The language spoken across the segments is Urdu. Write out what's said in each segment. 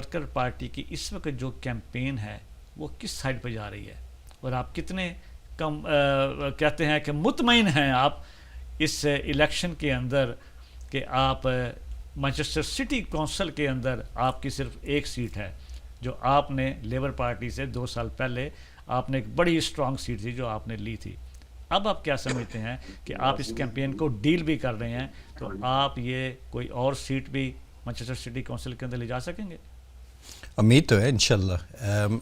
ورکر پارٹی کی اس وقت جو کیمپین ہے وہ کس سائڈ پہ جا رہی ہے، اور آپ کتنے کہتے ہیں کہ مطمئن ہیں آپ اس الیکشن کے اندر کہ آپ مانچسٹر سٹی کونسل کے اندر آپ کی صرف ایک سیٹ ہے جو آپ نے لیبر پارٹی سے 2 سال پہلے آپ نے ایک بڑی اسٹرانگ سیٹ تھی جو آپ نے لی تھی. اب آپ کیا سمجھتے ہیں کہ آپ اس کیمپین کو ڈیل بھی کر رہے ہیں تو آپ یہ کوئی اور سیٹ بھی مانچسٹر سٹی کونسل کے اندر لے جا سکیں گے؟ امید تو ہے انشاءاللہ،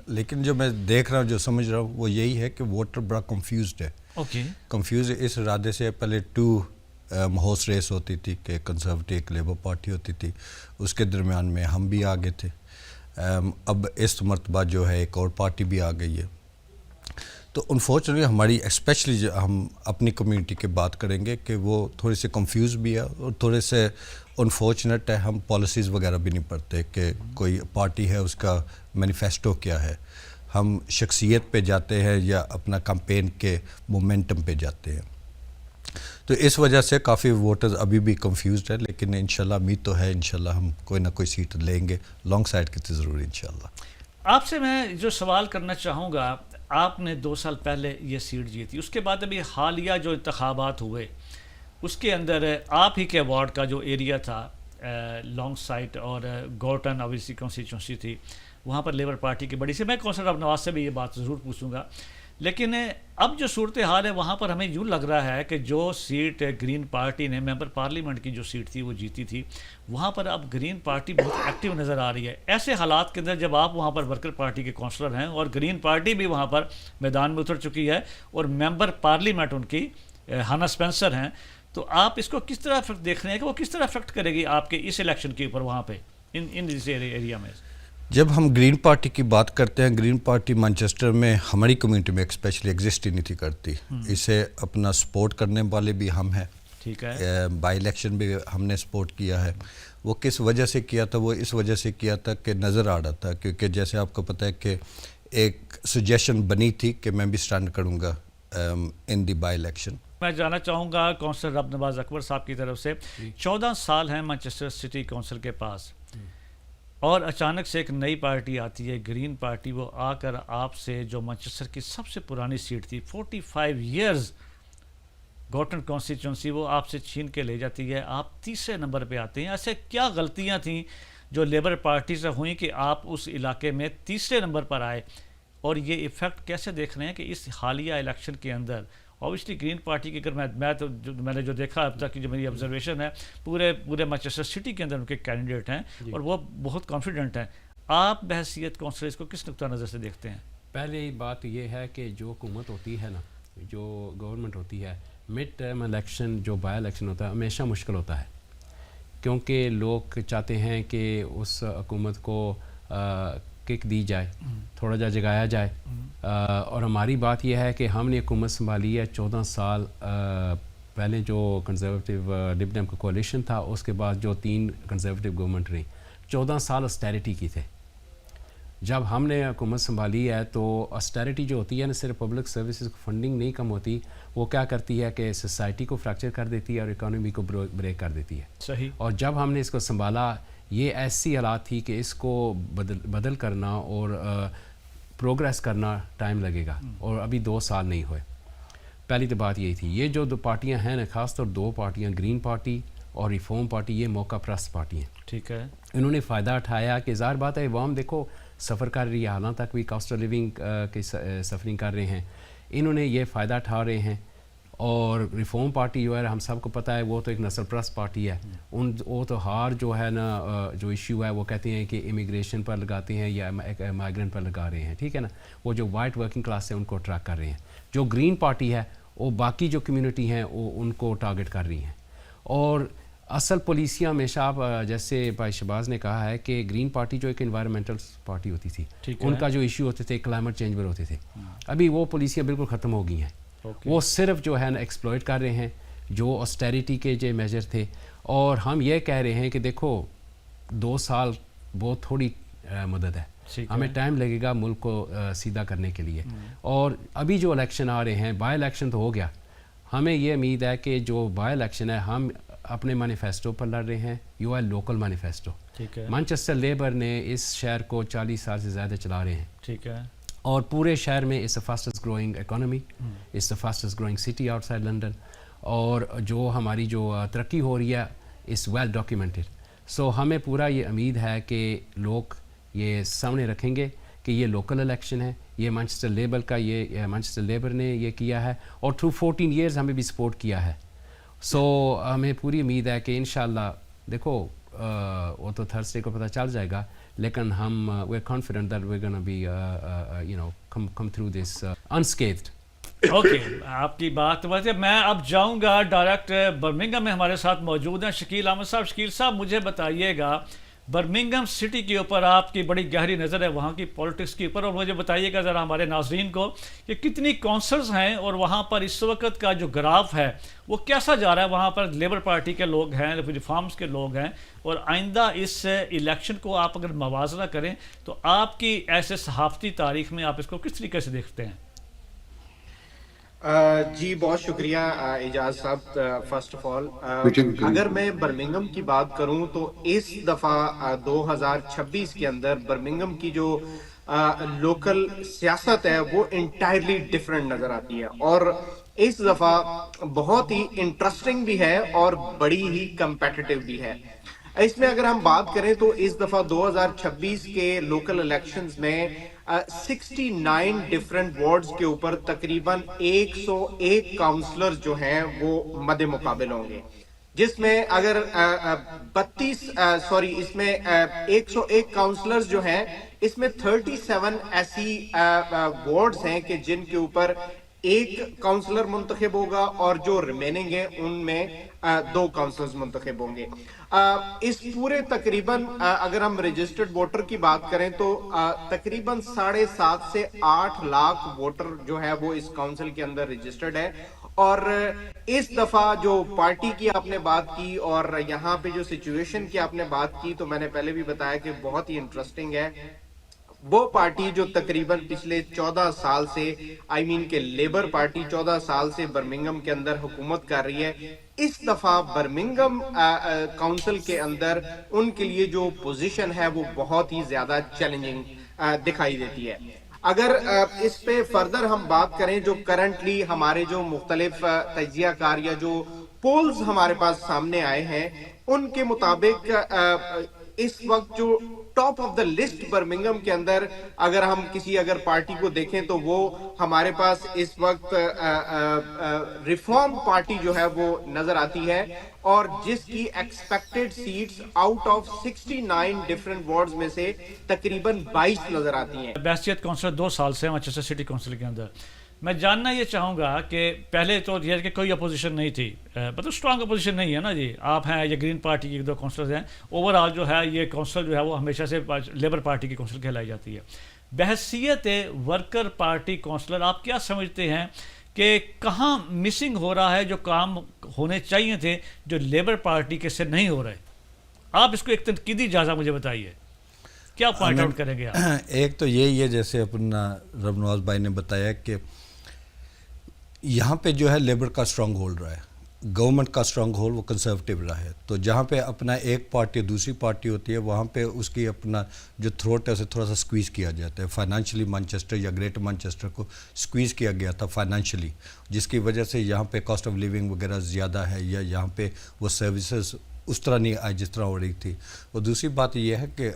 لیکن جو میں دیکھ رہا ہوں، جو سمجھ رہا ہوں وہ یہی ہے کہ ووٹر بڑا کنفیوزڈ ہے. کنفیوز اس ارادے سے پہلے 2 ہارس ریس ہوتی تھی کہ کنزرویٹو ایک لیبر پارٹی ہوتی تھی، اس کے درمیان میں ہم بھی آگے تھے. اب اس مرتبہ جو ہے ایک اور پارٹی بھی آ گئی ہے. تو انفارچونیٹلی ہماری اسپیشلی جو ہم اپنی کمیونٹی کی بات کریں گے کہ وہ تھوڑے سے کنفیوز بھی ہے اور تھوڑے سے انفارچونیٹ ہے. ہم پالیسیز وغیرہ بھی نہیں پڑھتے کہ کوئی پارٹی ہے اس کا مینیفیسٹو کیا ہے. ہم شخصیت پہ جاتے ہیں یا اپنا کمپین کے مومنٹم پہ جاتے ہیں. تو اس وجہ سے کافی ووٹرز ابھی بھی کنفیوزڈ ہے، لیکن انشاءاللہ امید تو ہے انشاءاللہ ہم کوئی نہ کوئی سیٹ لیں گے. لانگ سائڈ کی تو ضرور انشاءاللہ. آپ سے میں جو سوال کرنا چاہوں گا، آپ نے 2 سال پہلے یہ سیٹ جیتی، اس کے بعد ابھی حالیہ جو انتخابات ہوئے اس کے اندر آپ ہی کے وارڈ کا جو ایریا تھا لانگ سائٹ اور گورٹن اویسی کانسٹیچوئنسی تھی، وہاں پر لیبر پارٹی کی بڑی سے، میں کونسلر عبد النواز سے بھی یہ بات ضرور پوچھوں گا. لیکن اب جو صورتحال ہے وہاں پر ہمیں یوں لگ رہا ہے کہ جو سیٹ گرین پارٹی نے ممبر پارلیمنٹ کی جو سیٹ تھی وہ جیتی تھی، وہاں پر اب گرین پارٹی بہت ایکٹیو نظر آ رہی ہے. ایسے حالات کے اندر جب آپ وہاں پر ورکر پارٹی کے کونسلر ہیں اور گرین پارٹی بھی وہاں پر میدان میں اتر چکی ہے اور ممبر پارلیمنٹ ان کی ہانا اسپینسر ہیں، تو آپ اس کو کس طرح دیکھ رہے ہیں کہ وہ کس طرح افیکٹ کرے گی آپ کے اس الیکشن کے اوپر وہاں پہ ان ایریا میں؟ جب ہم گرین پارٹی کی بات کرتے ہیں، گرین پارٹی مانچسٹر میں ہماری کمیونٹی میں اسپیشلی ایگزسٹ ہی نہیں تھی کرتی. اسے اپنا سپورٹ کرنے والے بھی ہم ہیں. ٹھیک ہے. بائی الیکشن بھی ہم نے سپورٹ کیا ہے. وہ کس وجہ سے کیا تھا؟ وہ اس وجہ سے کیا تھا کہ نظر آ رہا تھا، کیونکہ جیسے آپ کو پتہ ہے کہ ایک سجیشن بنی تھی کہ میں بھی سٹینڈ کروں گا ان دی بائی الیکشن. میں جانا چاہوں گا کونسلر عبد النواز اکبر صاحب کی طرف سے. 14 سال ہیں مانچسٹر سٹی کونسل کے پاس، اور اچانک سے ایک نئی پارٹی آتی ہے گرین پارٹی، وہ آ کر آپ سے جو مانچسٹر کی سب سے پرانی سیٹ تھی 45 ایئرز گورٹن کانسٹیچوئنسی، وہ آپ سے چھین کے لے جاتی ہے. آپ تیسرے نمبر پہ آتے ہیں. ایسے کیا غلطیاں تھیں جو لیبر پارٹی سے ہوئیں کہ آپ اس علاقے میں تیسرے نمبر پر آئے، اور یہ ایفیکٹ کیسے دیکھ رہے ہیں کہ اس حالیہ الیکشن کے اندر اوبیسلی گرین پارٹی کی، اگر میں نے جو دیکھا اب تک کی جو میری آبزرویشن ہے، پورے مانچسٹر سٹی کے اندر ان کے کینڈیڈیٹ ہیں اور وہ بہت کانفیڈنٹ ہیں. آپ بحیثیت کونسلر اس کو کس نقطہ نظر سے دیکھتے ہیں؟ پہلی بات یہ ہے کہ جو حکومت ہوتی ہے نا، جو گورنمنٹ ہوتی ہے، مڈ ٹرم الیکشن جو بائی الیکشن ہوتا ہے ہمیشہ مشکل ہوتا ہے، کیونکہ لوگ چاہتے ہیں کہ اس حکومت کو کک دی جائے، تھوڑا جا جگایا جائے. اور ہماری بات یہ ہے کہ ہم نے حکومت سنبھالی ہے 14 سال پہلے. جو کنزرویٹو لبرل کا کولیشن تھا، اس کے بعد جو 3 کنزرویٹو گورنمنٹ رہی، 14 سال اسٹیرٹی کی تھے. جب ہم نے حکومت سنبھالی ہے تو اسٹیرٹی جو ہوتی ہے نا، صرف پبلک سروسز کو فنڈنگ نہیں کم ہوتی، وہ کیا کرتی ہے کہ سوسائٹی کو فریکچر کر دیتی ہے اور اکانومی کو بریک کر دیتی ہے. صحیح. اور جب ہم نے اس کو سنبھالا، یہ ایسی حالات تھی کہ اس کو بدل کرنا اور پروگریس کرنا ٹائم لگے گا، اور ابھی 2 سال نہیں ہوئے. پہلی تو بات یہی تھی. یہ جو 2 پارٹیاں ہیں نا، خاص طور 2 پارٹیاں، گرین پارٹی اور ریفارم پارٹی، یہ موقع پرست پارٹی ہیں. ٹھیک ہے. انہوں نے فائدہ اٹھایا کہ ظاہر بات ہے عوام دیکھو سفر کر رہی ہے، حالانکہ تک بھی کاسٹ آف لیونگ کی سفرنگ کر رہے ہیں، انہوں نے یہ فائدہ اٹھا رہے ہیں. اور ریفارم پارٹی جو ہے ہم سب کو پتہ ہے وہ تو ایک نسل پرست پارٹی ہے. وہ تو ہار جو ہے نا، جو ایشو ہے وہ کہتے ہیں کہ امیگریشن پر لگاتے ہیں یا مائیگرنٹ پر لگا رہے ہیں. ٹھیک ہے نا، وہ جو وائٹ ورکنگ کلاس ہے ان کو اٹریکٹ کر رہے ہیں. جو گرین پارٹی ہے وہ باقی جو کمیونٹی ہیں وہ ان کو ٹارگٹ کر رہی ہیں. اور اصل پالیسیاں ہمیشہ، آپ جیسے بھائی شہباز نے کہا ہے کہ گرین پارٹی جو ایک انوائرمنٹل پارٹی ہوتی تھی، ان کا جو ایشو ہوتے تھے کلائمیٹ چینج پر ہوتے تھے، ابھی وہ پالیسیاں بالکل ختم ہو گئی ہیں. وہ صرف جو ہے نا ایکسپلوئٹ کر رہے ہیں جو آسٹیریٹی کے جو میجر تھے. اور ہم یہ کہہ رہے ہیں کہ دیکھو 2 سال بہت تھوڑی مدد ہے، ہمیں ٹائم لگے گا ملک کو سیدھا کرنے کے لیے. اور ابھی جو الیکشن آ رہے ہیں، بائی الیکشن تو ہو گیا، ہمیں یہ امید ہے کہ جو بائی الیکشن ہے اپنے مینیفیسٹو پر لڑ رہے ہیں، یو آر لوکل مینیفیسٹو. ٹھیک ہے. مانچسٹر لیبر نے اس شہر کو 40 سال سے زیادہ چلا رہے ہیں. ٹھیک ہے. اور پورے شہر میں is the fastest growing economy, is the fastest growing city outside London, اور جو ہماری جو ترقی ہو رہی ہے اس ویل ڈاکیومنٹڈ. سو ہمیں پورا یہ امید ہے کہ لوگ یہ سامنے رکھیں گے کہ یہ لوکل الیکشن ہے، یہ مانچسٹر لیبر کا، یہ مانچسٹر لیبر نے یہ کیا ہے اور تھرو 14 ایئرز ہمیں بھی سپورٹ کیا ہے. سو ہمیں پوری امید ہے کہ انشاءاللہ دیکھو وہ تو تھرسڈے کو پتہ چل جائے گا، لیکن ہم we are confident that we are gonna be you know come through this unscathed. Okay, آپ کی بات ہے. میں اب جاؤں گا ڈائریکٹ برمنگھم میں ہمارے ساتھ موجود ہیں شکیل احمد صاحب. شکیل صاحب مجھے بتائیے گا برمنگھم سٹی کے اوپر آپ کی بڑی گہری نظر ہے وہاں کی پولیٹکس کے اوپر، اور مجھے بتائیے گا ذرا ہمارے ناظرین کو کہ کتنی کونسلز ہیں اور وہاں پر اس وقت کا جو گراف ہے وہ کیسا جا رہا ہے. وہاں پر لیبر پارٹی کے لوگ ہیں، ریفارمز کے لوگ ہیں، اور آئندہ اس الیکشن کو آپ اگر موازنہ کریں تو آپ کی ایسے صحافتی تاریخ میں آپ اس کو کس طریقے سے دیکھتے ہیں؟ جی بہت شکریہ اعجاز صاحب. فرسٹ آف آل اگر میں برمنگھم کی بات کروں تو اس دفعہ 2026 کے اندر برمنگھم کی جو لوکل سیاست ہے وہ انٹائرلی ڈفرنٹ نظر آتی ہے، اور اس دفعہ بہت ہی انٹرسٹنگ بھی ہے اور بڑی ہی کمپیٹیٹیو بھی ہے. اس میں اگر ہم بات کریں تو اس دفعہ 2026 کے لوکل الیکشنز میں 69 ڈیفرنٹ وارڈز کے اوپر تقریباً 101 کاؤنسلر جو ہیں وہ مد مقابل ہوں گے، جس میں اگر اس میں 101 کاؤنسلرز جو ہیں اس میں 37 ایسی وارڈز ہیں کہ جن کے اوپر ایک کاؤنسلر منتخب ہوگا اور جو ریمیننگ ہیں ان میں 2 کاؤنسلرز منتخب ہوں گے. اس پورے تقریباً اگر ہم رجسٹرڈ ووٹر کی بات کریں تو تقریباً 7.5 سے 8 لاکھ ووٹر جو ہے وہ اس کاؤنسل کے اندر رجسٹرڈ ہے. اور اس دفعہ جو پارٹی کی آپ نے بات کی اور یہاں پہ جو سچویشن کی آپ نے بات کی تو میں نے پہلے بھی بتایا کہ بہت ہی انٹرسٹنگ ہے. وہ پارٹی جو تقریباً پچھلے 14 سال سے کہ لیبر پارٹی 14 سال سے برمنگھم کے اندر حکومت کر رہی ہے، اس دفعہ برمنگھم کاؤنسل کے اندر ان کے لیے جو پوزیشن ہے وہ بہت ہی زیادہ چیلنجنگ دکھائی دیتی ہے. اگر اس پہ فردر ہم بات کریں جو کرنٹلی ہمارے جو مختلف تجزیہ کار یا جو پولز ہمارے پاس سامنے آئے ہیں ان کے مطابق اس وقت جو top of the list Birmingham کے اندر اگر ہم کسی پارٹی کو دیکھیں تو وہ ہمارے پاس اس وقت ریفارم پارٹی جو ہے وہ نظر آتی ہے، اور جس کی expected seats out of 69 different wards میں سے تقریباً 22 نظر آتی ہیں. بحثیت کونسلر 2 سال سے مانچسٹر سٹی کونسل کے اندر میں جاننا یہ چاہوں گا کہ پہلے تو یہ کہ کوئی اپوزیشن نہیں تھی، مطلب اسٹرانگ اپوزیشن نہیں ہے نا جی، آپ ہیں یہ گرین پارٹی کے 2 کونسلرز ہیں، اوور آل جو ہے یہ کونسل جو ہے وہ ہمیشہ سے لیبر پارٹی کی کونسل کہلائی جاتی ہے. بحثیت ورکر پارٹی کونسلر آپ کیا سمجھتے ہیں کہ کہاں مسنگ ہو رہا ہے جو کام ہونے چاہیے تھے جو لیبر پارٹی کے سے نہیں ہو رہے؟ آپ اس کو ایک تنقیدی جائزہ مجھے بتائیے، کیا پوائنٹ آؤٹ کریں گے آپ؟ ایک تو یہی ہے جیسے اپنا رب نواز بھائی نے بتایا کہ یہاں پہ جو ہے لیبر کا اسٹرانگ ہولڈ رہا ہے، گورنمنٹ کا اسٹرانگ ہولڈ وہ کنسرویٹیو رہا ہے. تو جہاں پہ اپنا ایک پارٹی دوسری پارٹی ہوتی ہے وہاں پہ اس کی اپنا جو تھروٹ ہے اسے تھوڑا سا سکویز کیا جاتا ہے. فائنانشلی مانچسٹر یا گریٹر مانچسٹر کو سکویز کیا گیا تھا فائنانشلی، جس کی وجہ سے یہاں پہ کاسٹ آف لیونگ وغیرہ زیادہ ہے یا یہاں پہ وہ سروسز اس طرح نہیں آئی جس طرح ہو رہی تھی. اور دوسری بات یہ ہے کہ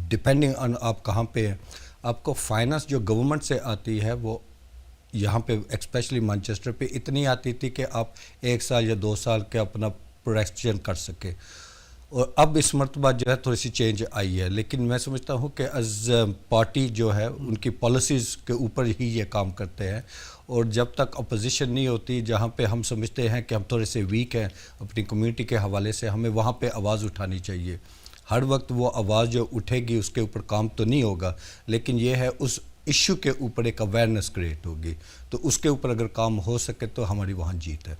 ڈپینڈنگ آن آپ کہاں پہ ہیں، آپ کو فائنانس جو گورنمنٹ سے آتی ہے وہ یہاں پہ ایکسپیشلی مانچسٹر پہ اتنی آتی تھی کہ آپ 1 سال یا 2 سال کے اپنا پروڈکشن کر سکے، اور اب اس مرتبہ جو ہے تھوڑی سی چینج آئی ہے. لیکن میں سمجھتا ہوں کہ ایز پارٹی جو ہے ان کی پالیسیز کے اوپر ہی یہ کام کرتے ہیں، اور جب تک اپوزیشن نہیں ہوتی جہاں پہ ہم سمجھتے ہیں کہ ہم تھوڑے سے ویک ہیں اپنی کمیونٹی کے حوالے سے، ہمیں وہاں پہ آواز اٹھانی چاہیے. ہر وقت وہ آواز جو اٹھے گی اس کے اوپر کام تو نہیں ہوگا، لیکن یہ ہے اس ایشو کے اوپر ایک اویئرنیس کریٹ ہوگی، تو اس کے اوپر اگر کام ہو سکے تو ہماری وہاں جیت ہے.